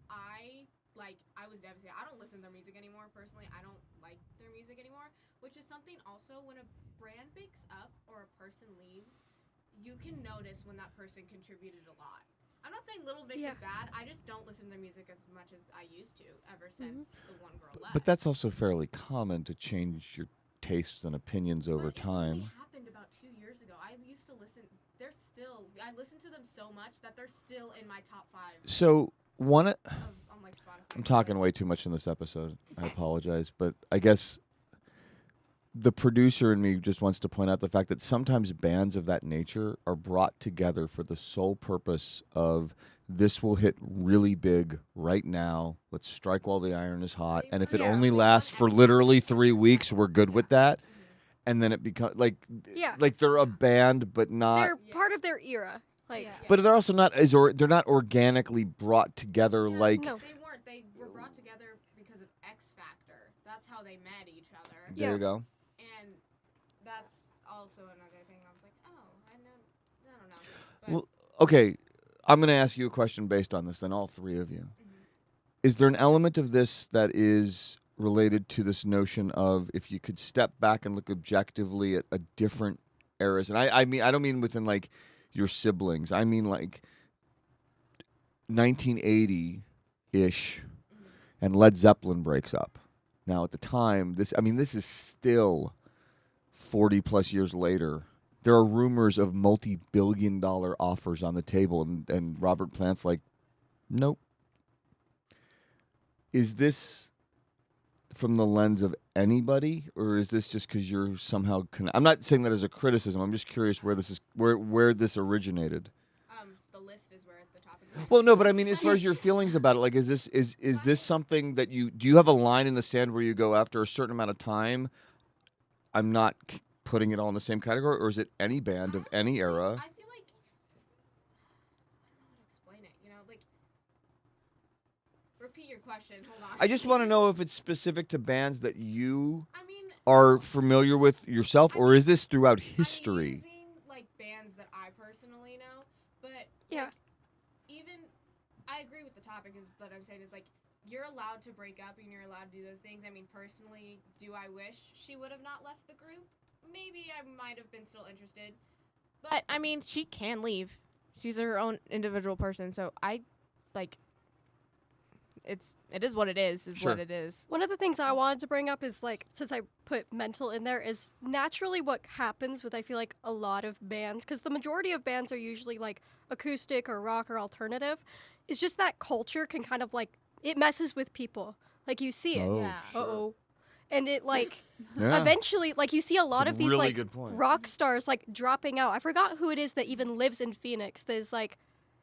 I was devastated. I don't listen to their music anymore, personally. I don't like their music anymore, which is something also when a brand breaks up or a person leaves, you can notice when that person contributed a lot. I'm not saying Little Mix is bad. I just don't listen to their music as much as I used to ever since the one girl left. But that's also fairly common to change your tastes and opinions over time. It happened about 2 years ago. I used to listen. I listen to them so much that they're still in my top 5. So one, on like Spotify. I'm talking way too much in this episode. I apologize, but I guess the producer in me just wants to point out the fact that sometimes bands of that nature are brought together for the sole purpose of this will hit really big right now. Let's strike while the iron is hot. And if it only lasts for literally 3 weeks, we're good with that. And then it becomes like they're a band, but not. They're part of their era. But they're also not they're not organically brought together like. No. They weren't. They were brought together because of X Factor. That's how they met each other. There you go. And that's also another thing. I was like, I don't know. But Well, okay. I'm going to ask you a question based on this, then all three of you. Is there an element of this that is related to this notion of if you could step back and look objectively at a different eras? And I mean, I don't mean within like your siblings. I mean like 1980-ish and Led Zeppelin breaks up. Now at the time, this is still 40 plus years later. There are rumors of multi-billion-dollar offers on the table, and Robert Plant's like, nope. Is this from the lens of anybody, or is this just because you're somehow? I'm not saying that as a criticism. I'm just curious where this is, where this originated. The list is where at the top of the list. Well, no, but I mean, as far as your feelings about it, like, is this something that do you have a line in the sand where you go after a certain amount of time? I'm not putting it all in the same category, or is it any band of any era? I feel like I don't know how to explain it. repeat your question. Hold on. I just want to know if it's specific to bands that you I mean, are familiar with yourself, or is this throughout I'm history? using like bands that I personally know, but Yeah. like, even I agree with the topic. Is what I'm saying is like you're allowed to break up and you're allowed to do those things. I mean, personally, do I wish she would have not left the group? Maybe I might have been still interested, but I mean, she can leave. She's her own individual person, so I like. It is what it is. Sure. What it is. One of the things I wanted to bring up is like, since I put mental in there, is naturally what happens with I feel like a lot of bands, because the majority of bands are usually like acoustic or rock or alternative. Is just that culture can kind of like it messes with people. Like you see it. Oh, Yeah. Uh-oh. And it like Yeah. eventually like you see a lot That's a of these really like good point. rock stars like dropping out. I forgot who it is that even lives in Phoenix. There's like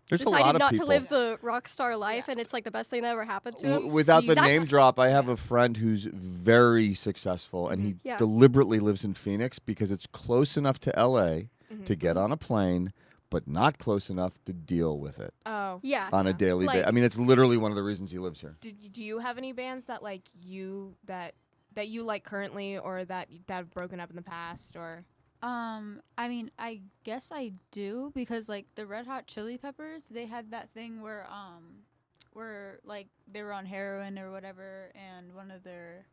There's a decided lot of not people. to live the rock star life, and it's like the best thing that ever happened to him. Without the name That's- drop, I have a friend who's very successful, and he Yeah. deliberately lives in Phoenix because it's close enough to LA to get on a plane, but not close enough to deal with it Oh. Yeah. on a daily Like- basis. I mean, it's literally one of the reasons he lives here. Do you have any bands that like you that you like currently, or that have broken up in the past, or? I mean, I guess I do, because like the Red Hot Chili Peppers, they had that thing where like they were on heroin or whatever, and one of their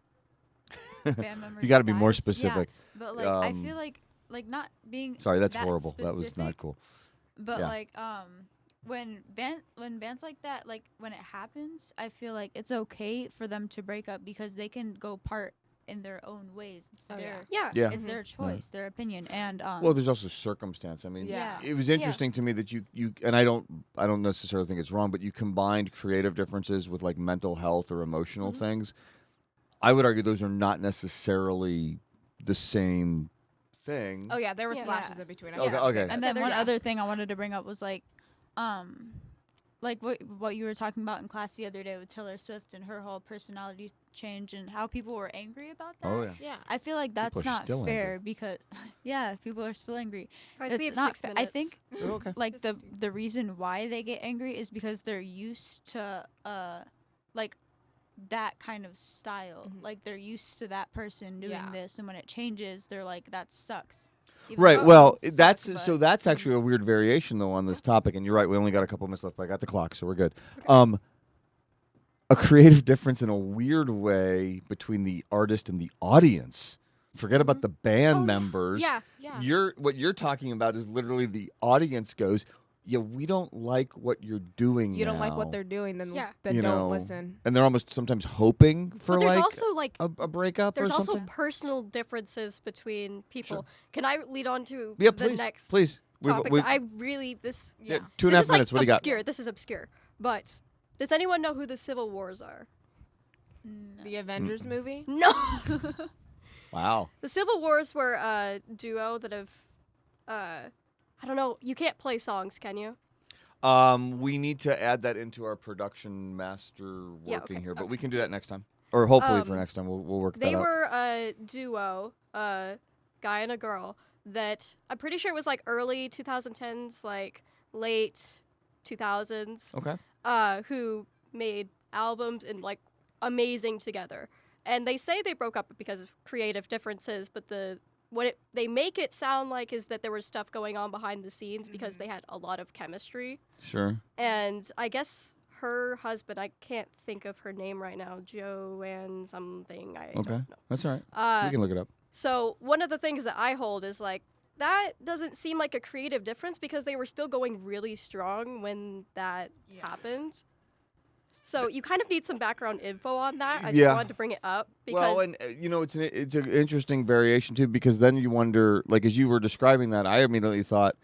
band members. You got to be more died. specific. Yeah, but like I Um, feel like not being. Sorry, that's that horrible. That was not specific, cool. But Yeah. like when bands like that, like when it happens, I feel like it's okay for them to break up because they can go part in their own ways. It's Oh, their Yeah. Yeah. it's their choice, their opinion, and Well, there's also circumstance. I mean, Yeah. it was interesting to me that you and I don't necessarily think it's wrong, but you combined creative differences with like mental health or emotional things. I would argue those are not necessarily the same thing. Oh yeah, there were Yeah. slashes in between. I Okay, guess. okay. And Yeah, then one there's- other thing I wanted to bring up was like what you were talking about in class the other day with Taylor Swift and her whole personality change and how people were angry about that. Oh yeah. Yeah. I feel like People that's are not still fair because yeah, people are still angry. Guys, we It's have not 6 fair. minutes. I think Okay. like the reason why they get angry is because they're used to like that kind of style. Like they're used to that person doing Yeah. this, and when it changes, they're like, that sucks. Even Right. though it Well, doesn't that's suck, so but- that's actually a weird variation though on this topic, and you're right. We only got a couple minutes left, but I got the clock, so we're good. A creative difference in a weird way between the artist and the audience. Forget about the band members. Yeah. Yeah. What you're talking about is literally the audience goes, yeah, we don't like what you're doing. You don't like now." what they're doing, then Yeah. then You don't know, listen. and they're almost sometimes hoping for But there's like also like a breakup there's or also something. personal differences between people. Can I lead on to Yeah, the please, next please. topic? We've- I really this yeah, Yeah. 2.5 this is minutes. like What do you got? obscure. This is obscure. But does anyone know who the Civil Wars are? No. The Avengers movie. No. Wow. The Civil Wars were a duo that have I don't know, you can't play songs, can you? We need to add that into our production master working Yeah, okay, here, but we can do that next time, or hopefully for Um, next time. We'll work They that out. were a duo, a guy and a girl that I'm pretty sure it was like early 2010s, like late 2000s. Okay. Who made albums and like amazing together. And they say they broke up because of creative differences, but they make it sound like is that there was stuff going on behind the scenes because they had a lot of chemistry. Sure. And I guess her husband, I can't think of her name right now, Joanne something. I Okay. don't know. That's all right. We can look it up. So one of the things that I hold is like that doesn't seem like a creative difference because they were still going really strong when that happened. So you kind of need some background info on that. I just wanted to bring it up because Well, and it's an interesting variation too, because then you wonder, like as you were describing that, I immediately thought,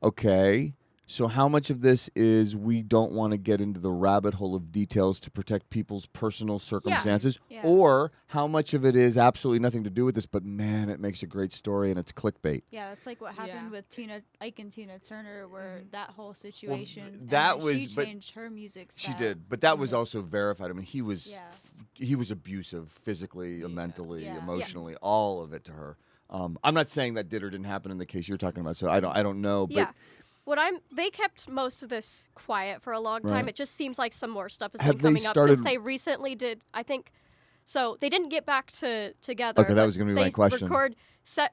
okay, so how much of this is we don't want to get into the rabbit hole of details to protect people's personal circumstances, Yeah. or how much of it is absolutely nothing to do with this, but man, it makes a great story and it's clickbait. Yeah, that's like what happened with Ike and Tina Turner, where that whole situation. and that then was- she but changed her music She style. did, but that was also verified. I mean, he was Yeah. he was abusive, physically, mentally, Yeah. emotionally, all of it to her. I'm not saying that did or didn't happen in the case you're talking about, so I don't know. But Yeah. They kept most of this quiet for a long time. Right. It just seems like some more stuff has Have been they coming up started- since they recently did. I think so. They didn't get back together. Okay, that but was gonna be my they question.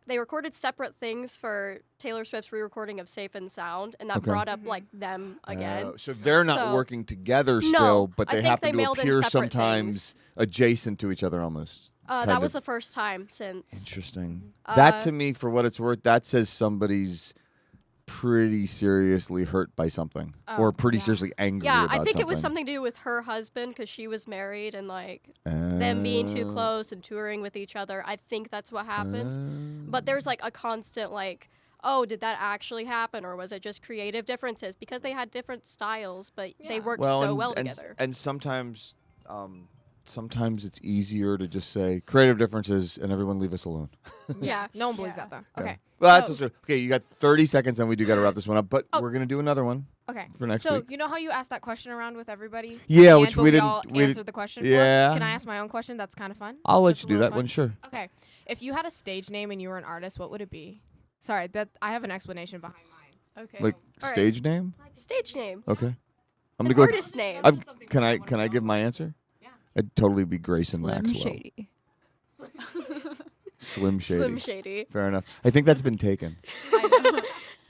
They recorded separate things for Taylor Swift's re-recording of "Safe and Sound," and that Okay. brought up like them again. So they're not So- working together No, still, but I they think happen they to mailed in appear separate sometimes adjacent to each other almost. That kind was of. the first time since. Interesting. That Uh, to me, for what it's worth, that says somebody's pretty seriously hurt by something, or pretty seriously angry Yeah, about I think it was something. something to do with her husband because she was married and like them being too close and touring with each other. I think that's what happened. But there's like a constant like, oh, did that actually happen or was it just creative differences? Because they had different styles, but they worked so well together. And sometimes it's easier to just say creative differences and everyone leave us alone. Yeah. No one believes that though. Okay. Well, that's also okay. You got 30 seconds, and we do got to wrap this one up. But we're gonna do another one. Okay. For next so week. you know how you asked that question around with everybody? Yeah, at the which end, we but didn't- all we answered did- the question yeah. for? Can I ask my own question? That's kind of fun. I'll let That's you a do little that one, fun. sure. Okay. If you had a stage name and you were an artist, what would it be? Sorry, that I have an explanation behind mine. Okay. Like All right. stage name. Stage name. Okay. I'm An gonna go. artist name. Can I give my answer? Yeah. It'd totally be Grayson Slim Maxwell. Shady. Slim Shady. Slim Shady. Fair enough. I think that's been taken. I know.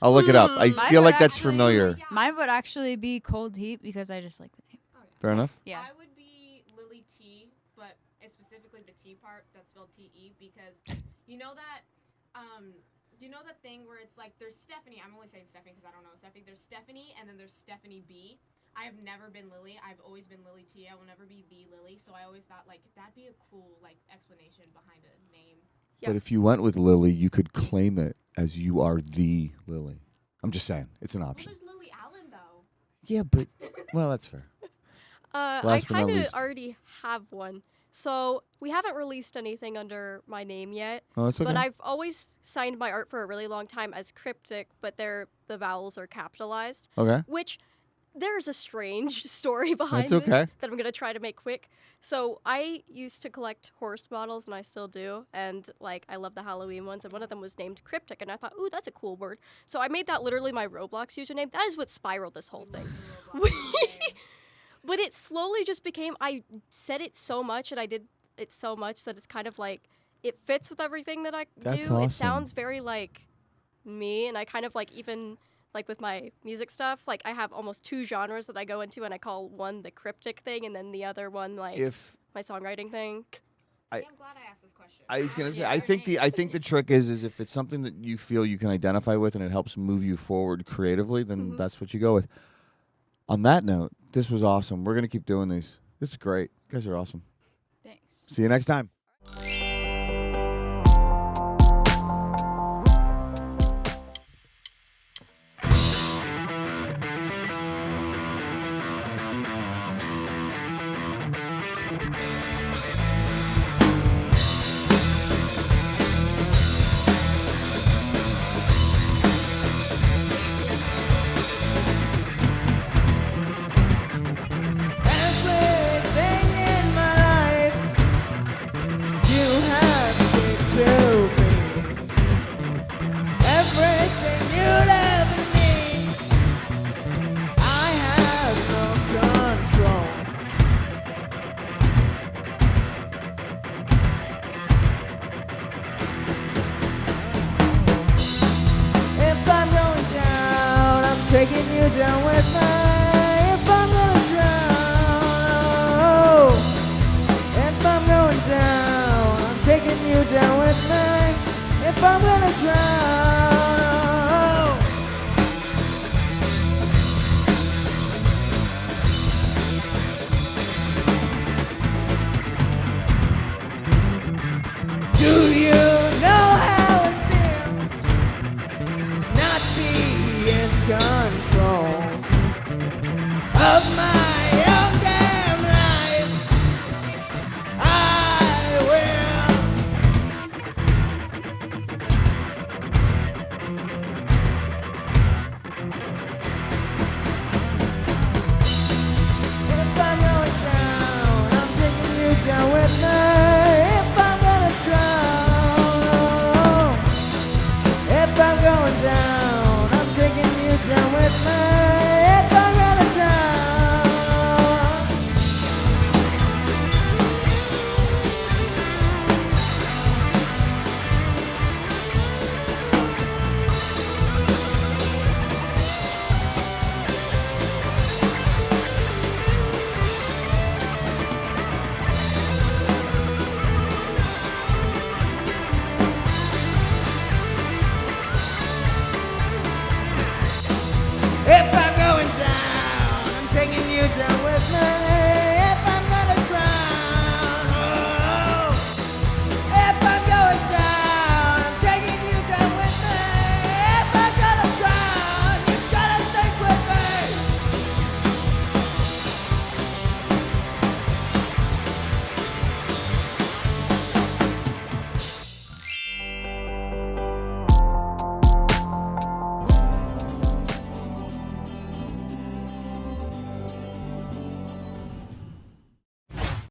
I'll look it up. I Mine feel would like that's actually- familiar. Mine would actually be Cold Heat because I just like the name. Fair enough. Yeah. I would be Lily T, but it's specifically the T part that's spelled T-E because you know that thing where it's like there's Stephanie. I'm only saying Stephanie because I don't know Stephanie. There's Stephanie and then there's Stephanie B. I have never been Lily. I've always been Lily T. I will never be the Lily. So I always thought like that'd be a cool like explanation behind a name. Yeah. But if you went with Lily, you could claim it as you are the Lily. I'm just saying, it's an Well, option. there's Lily Allen though. Yeah, but well, that's fair. I Last but not kind of least. already have one. So we haven't released anything under my name yet. Oh, it's okay. But I've always signed my art for a really long time as cryptic, but the vowels are capitalized. Okay. Which there's a strange story behind That's okay. this that I'm gonna try to make quick. So I used to collect horse models, and I still do. And like I love the Halloween ones, and one of them was named Cryptic, and I thought, ooh, that's a cool word. So I made that literally my Roblox username. That is what spiraled this whole thing. But it slowly just became, I said it so much and I did it so much that it's kind of like, it fits with everything that I That's do. awesome. It sounds very like me, and I kind of like even like with my music stuff, like I have almost two genres that I go into, and I call one the cryptic thing and then the other one like my songwriting thing. I- I'm glad I asked this question. I was gonna say, Yeah. I think the trick is if it's something that you feel you can identify with and it helps move you forward creatively, then that's what you go with. On that note, this was awesome. We're gonna keep doing these. This is great. You guys are awesome. Thanks. See you next time. Everything in my life you have given to me. Everything you'd ever need, I have no control. If I'm going down, I'm taking you down with me. If I'm gonna drown, if I'm going down, I'm taking you down with me. If I'm gonna drown.